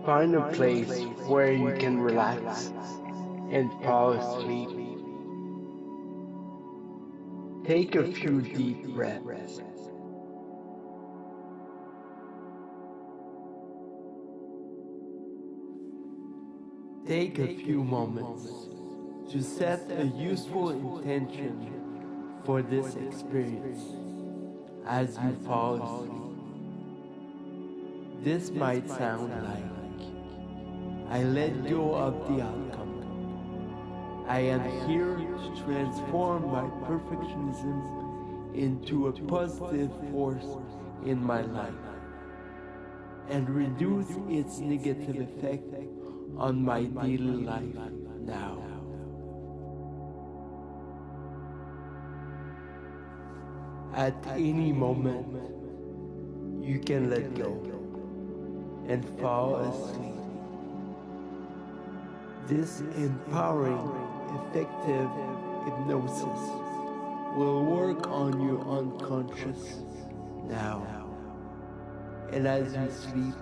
Find a place where you can relax and fall asleep. Take a few deep breaths. Take a few moments to set a useful intention for this experience as you fall asleep. This might sound like, I let go of the outcome. I am here to transform my perfectionism into a positive force in my life and reduce its negative effect on my daily life now. At any moment, you can let go and fall asleep. This empowering, effective hypnosis will work on your unconscious now. And as you sleep,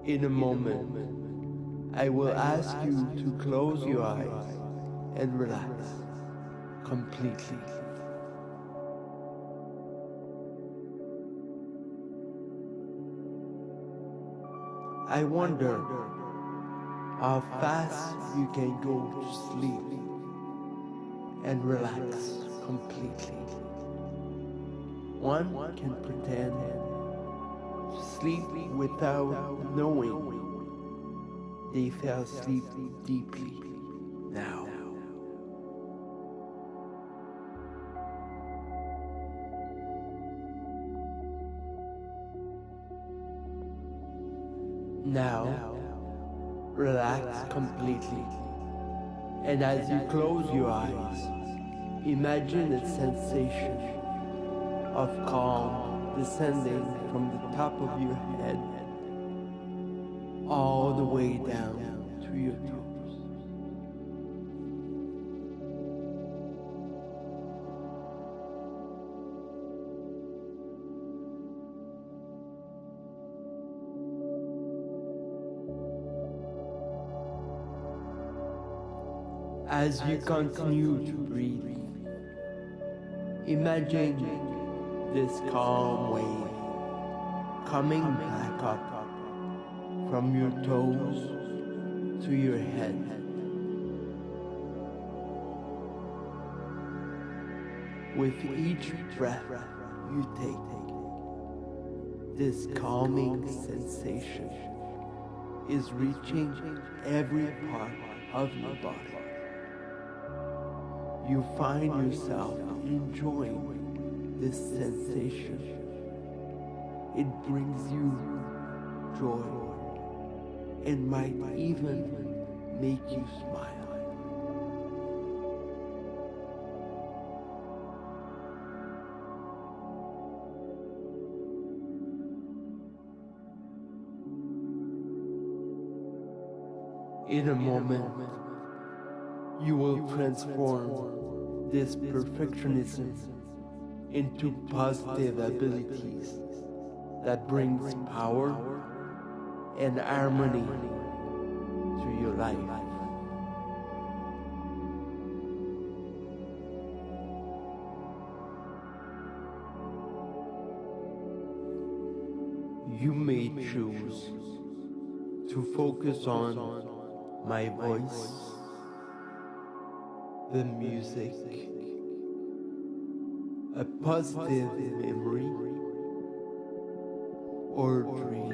in a moment, I will ask you to close your eyes and relax completely. I wonder how fast you can go to sleep and relax completely. One can pretend to sleep without knowing they fell asleep deeply now. Now, relax completely. And as you close your eyes, imagine a sensation of calm descending from the top of your head all the way down to your toes. As you continue to breathe, imagine this calm wave coming back up from your toes to your head. With each breath you take, this calming sensation is reaching every part of your body. You find yourself enjoying this sensation. It brings you joy and might even make you smile. In a moment, you will transform this perfectionism into positive abilities that brings power and harmony to your life. You may choose to focus on my voice, the music, a positive memory, or dream.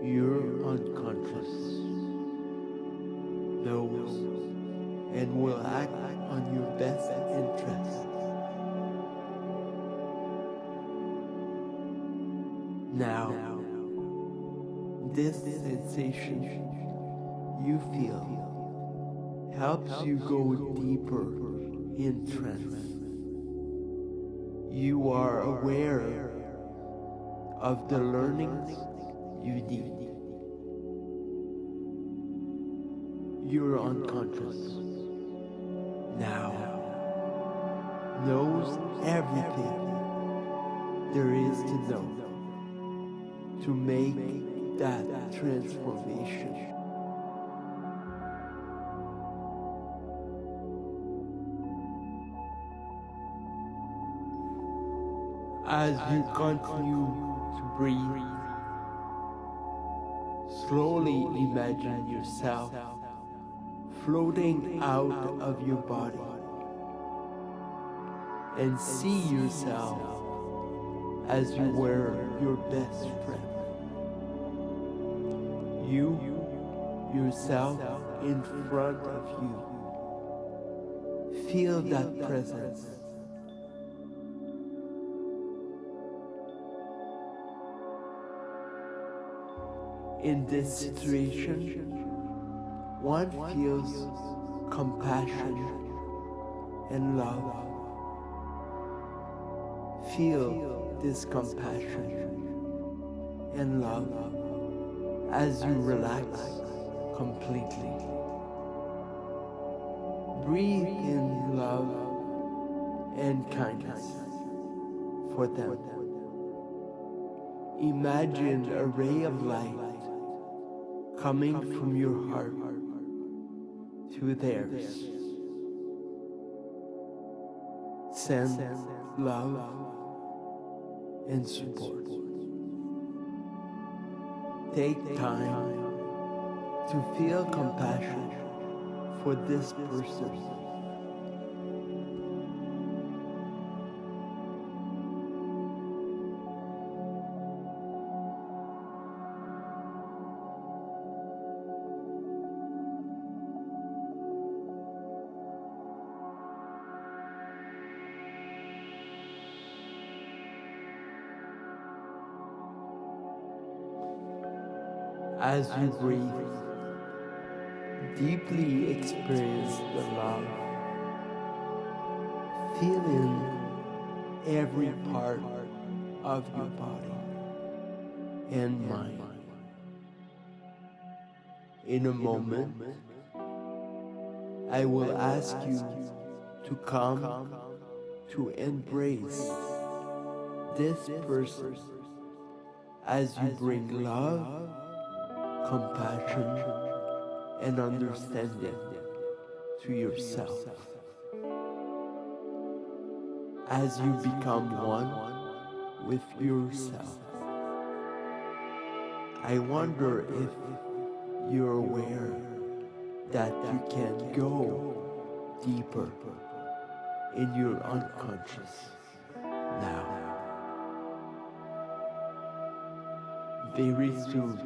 Your unconscious knows and will act on your best interests. Now, this sensation you feel helps you go deeper in trance. You are aware of the learnings you need. Your unconscious now knows everything there is to know to make that transformation. As you continue to breathe, slowly imagine yourself floating out of your body and see yourself as you were your best friend. You, yourself in front of you. Feel that presence. In this situation, one feels compassion and love. Feel this compassion and love as you relax completely. Breathe in love and kindness for them. Imagine a ray of light coming from your heart to theirs. Send love and support. Take time to feel compassion for this person. As you breathe, deeply experience the love, feeling every part of your body and mind. In a moment, I will ask you to come to embrace this person as you bring love, compassion, and understanding to yourself. As you become one with yourself, I wonder if you're aware that you can go deeper in your unconscious now. Very soon,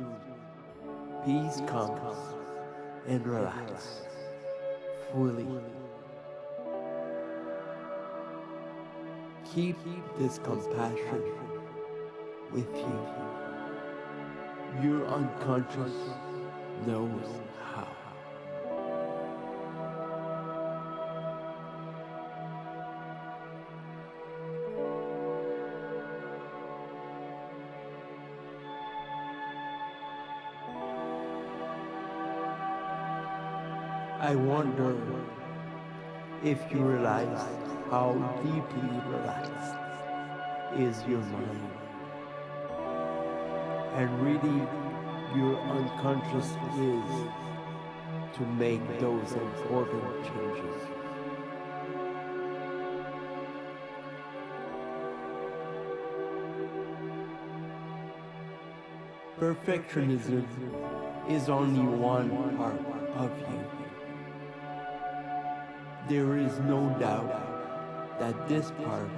peace comes and relax fully. Keep this compassion with you. Your unconscious knows how. I wonder if you realize how deeply relaxed is your mind, and really your unconscious is to make those important changes. Perfectionism is only one part of you. There is no doubt that this part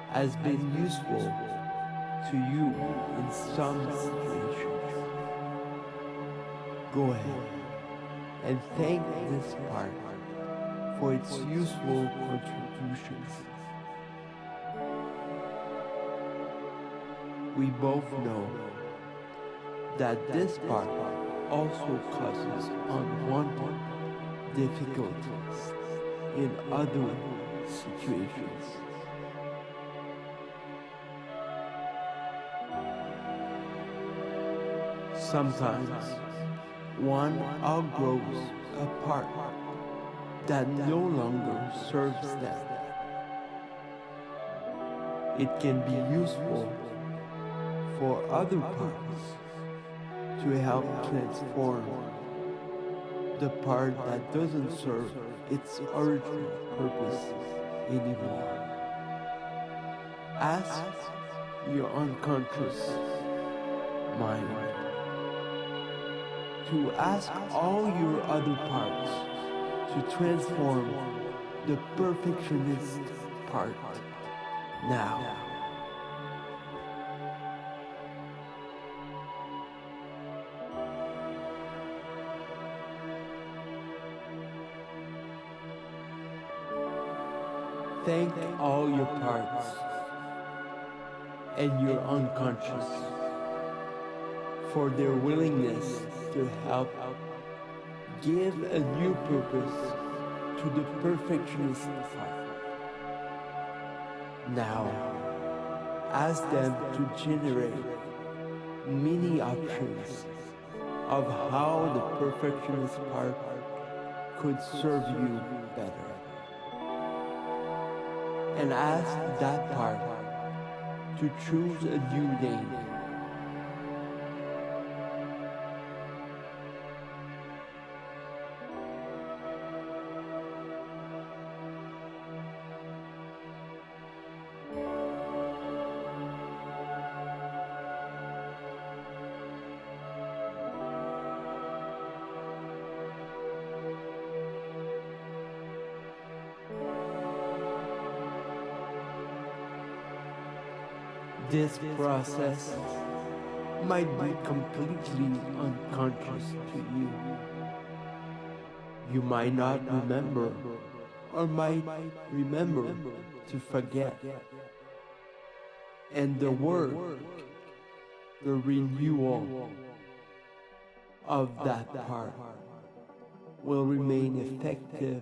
has been useful to you in some situations. Go ahead and thank this part for its useful contributions. We both know that this part also causes unwanted difficulties in other situations. Sometimes one outgrows a part that no longer serves them. It can be useful for other parts to help transform the part that doesn't serve its original purpose anymore. Ask your unconscious mind to ask all your other parts to transform the perfectionist part now. Thank all your parts and your unconscious for their willingness to help give a new purpose to the perfectionist part. Now, ask them to generate many options of how the perfectionist part could serve you better. And ask that part to choose a new name. This process might be completely unconscious to you. You might not remember or might remember to forget. And the work, the renewal of that part will remain effective.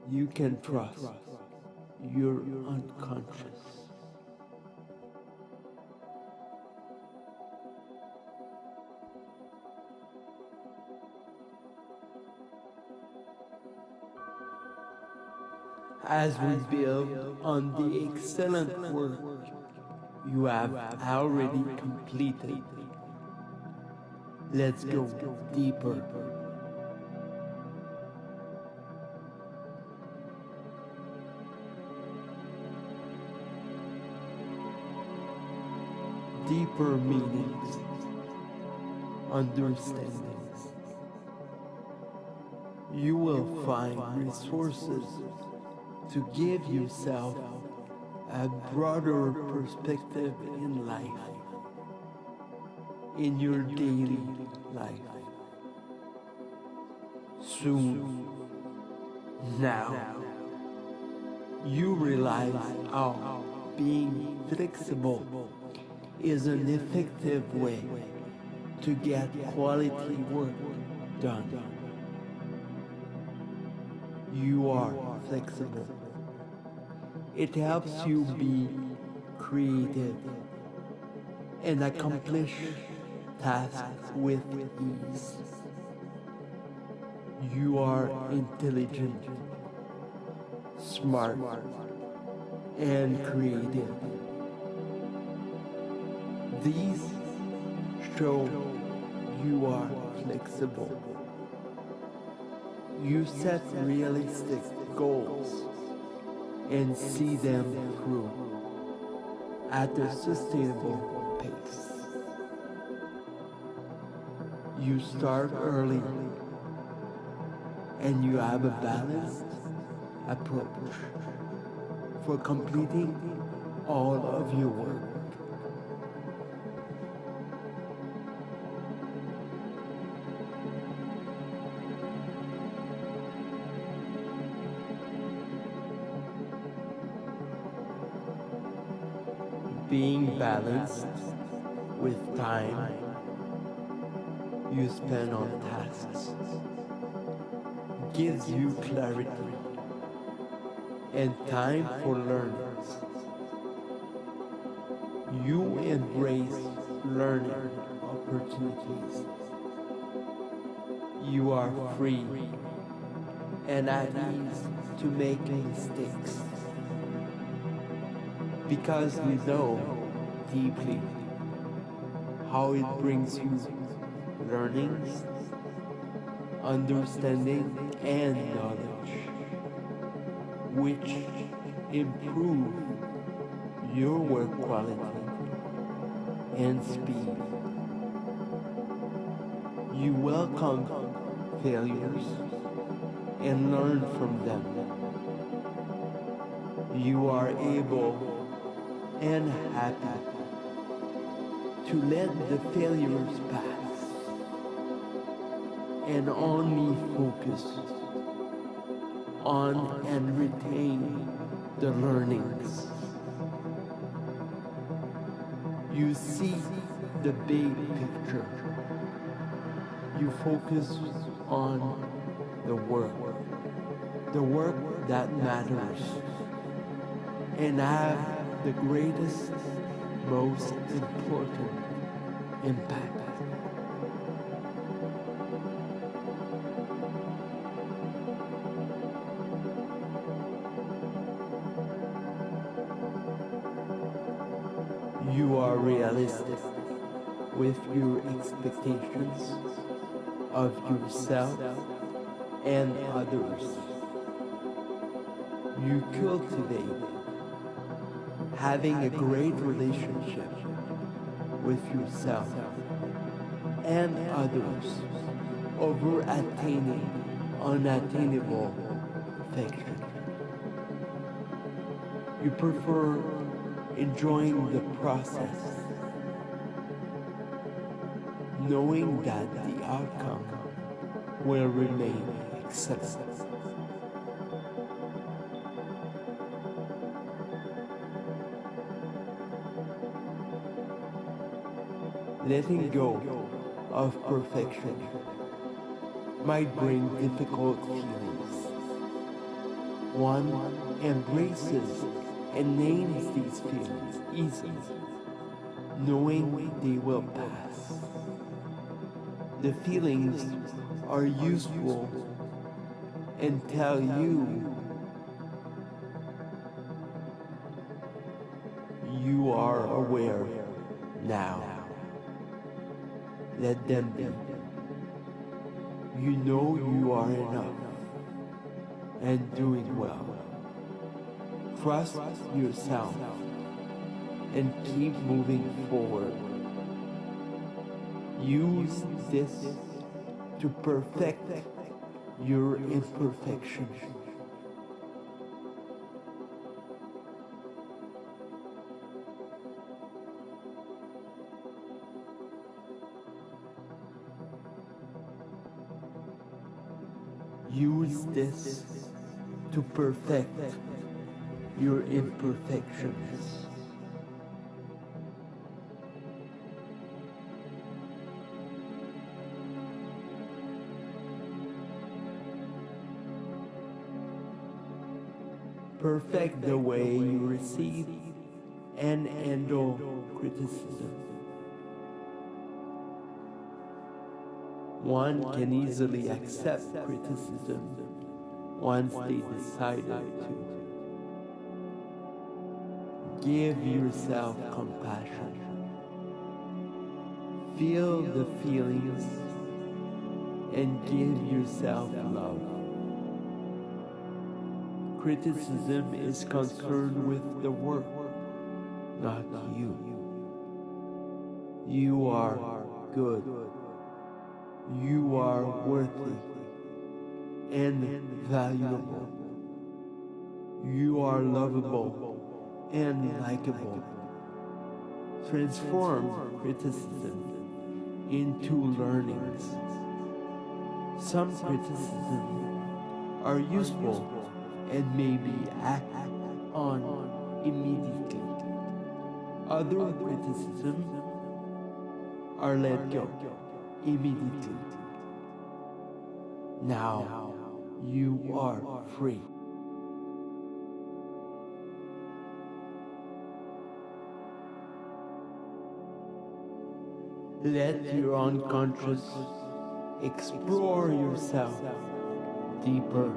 You can trust your unconscious. As we build on the excellent work you have already completed, let's go deeper. Deeper meanings, understandings. You will find resources to give yourself a broader perspective in life, in your daily life. Soon, now, you realize how being flexible is an effective way to get quality work done. You are flexible. It helps you be creative and accomplish tasks with ease. You are intelligent, smart, and creative. These show you are flexible. You set realistic goals and see them through at a sustainable pace. You start early and you have a balanced approach for completing all of your work. Being balanced with time you spend on tasks gives you clarity and time for learning. You embrace learning opportunities. You are free and at ease to make mistakes because you know deeply how it brings you learnings, understanding, and knowledge, which improve your work quality and speed. You welcome failures and learn from them. You are able and happy to let the failures pass and only focus on and retain the learnings. You see the big picture. You focus on the work that matters, and have the greatest, most important impact. You are realistic with your expectations of yourself and others. You cultivate having a great relationship with yourself and others over attaining unattainable perfection. You prefer enjoying the process, knowing that the outcome will remain acceptable. Letting go of perfection might bring difficult feelings. One embraces and names these feelings easily, knowing they will pass. The feelings are useful and tell you you are aware now. Let them be. You know you are enough and doing well. Trust yourself and keep moving forward. Use this to perfect your imperfection. Use this to perfect your imperfections. Perfect the way you receive and handle criticism. One can easily accept criticism once they decided to. Give yourself compassion. Feel the feelings and give yourself love. Criticism is concerned with the work, not you. You are good. You are worthy and valuable. You are lovable and likable. Transform criticism into learnings. Some criticism are useful and may be acted on immediately. Other criticism are let go immediately. Now you are free. Let your unconscious explore yourself deeper.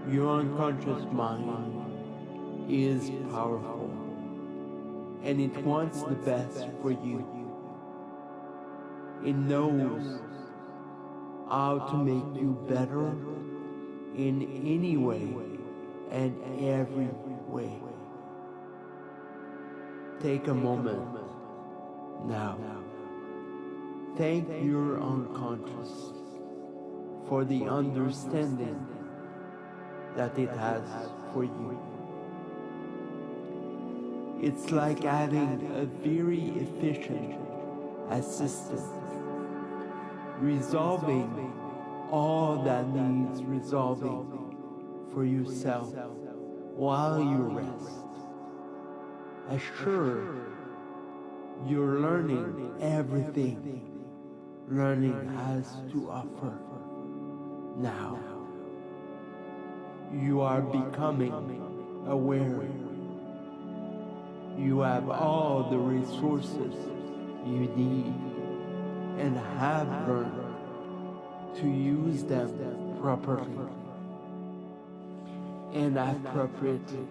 Your unconscious mind is powerful. and it wants the best for you. It knows how to make you better in any way and every way. Take a moment now. Thank your unconscious for the understanding that it has for you. It's like having a very efficient assistant, resolving all that needs resolving for yourself while you rest. Assure you're learning everything learning has to offer. Now, you are becoming aware. You have all the resources you need and have learned to use them properly and appropriately.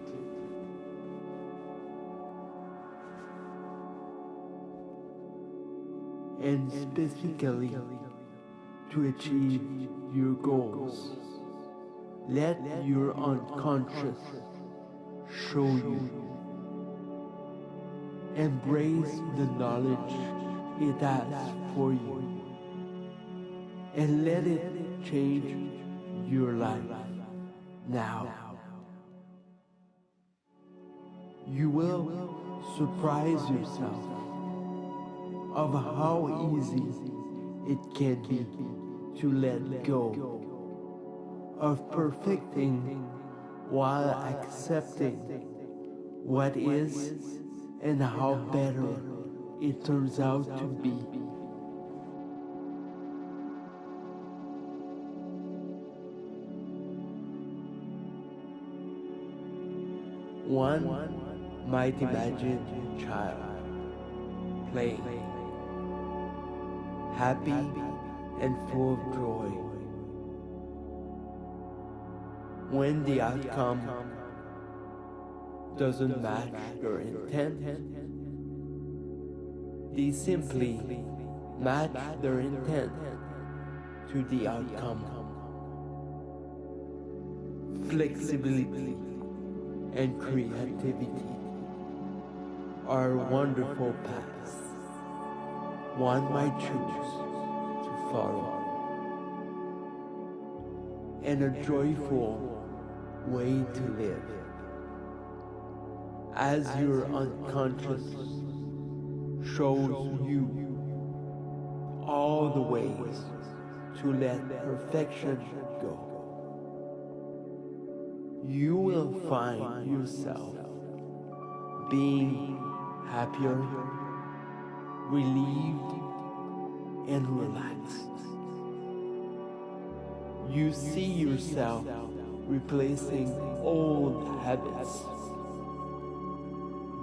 And specifically to achieve your goals. Let your unconscious show you. Embrace the knowledge it has for you and let it change your life now. You will surprise yourself of how easy it can be to let go of perfecting while accepting what is and how better it turns out to be. One might imagine a child playing, happy and full of joy. When the outcome doesn't match their intent, they simply match their intent to the outcome. Flexibility and creativity are wonderful paths one might choose to follow, and a joyful way to live. As your unconscious shows you all the ways to let perfection go, you will find yourself being happier, relieved, and relaxed. You see yourself replacing old habits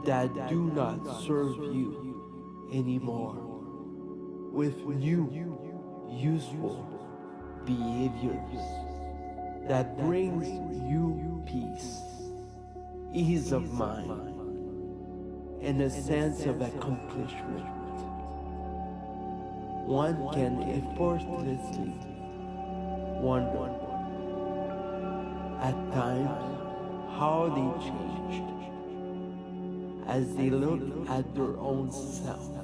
that do not serve you anymore with new, useful behaviors that brings you peace, ease of mind, and a sense of accomplishment. One can effortlessly wonder at times how they changed as they look at their own self.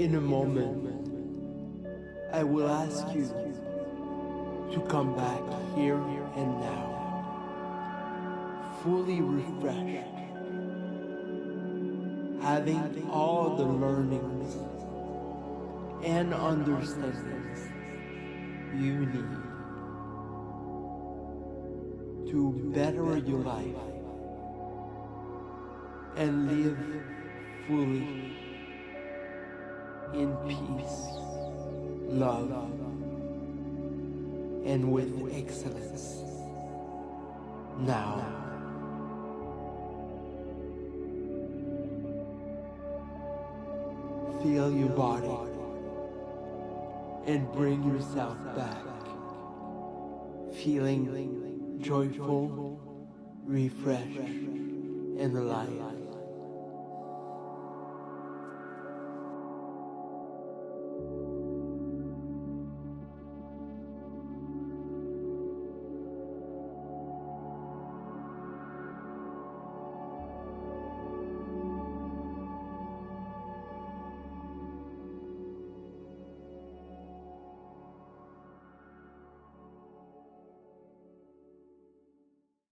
In a moment, I will ask you to come back here and now, fully refreshed, having all the learnings and understandings you need to better your life and live fully in peace, love, and with excellence. Now, feel your body and bring yourself back, feeling joyful, refreshed, and alive.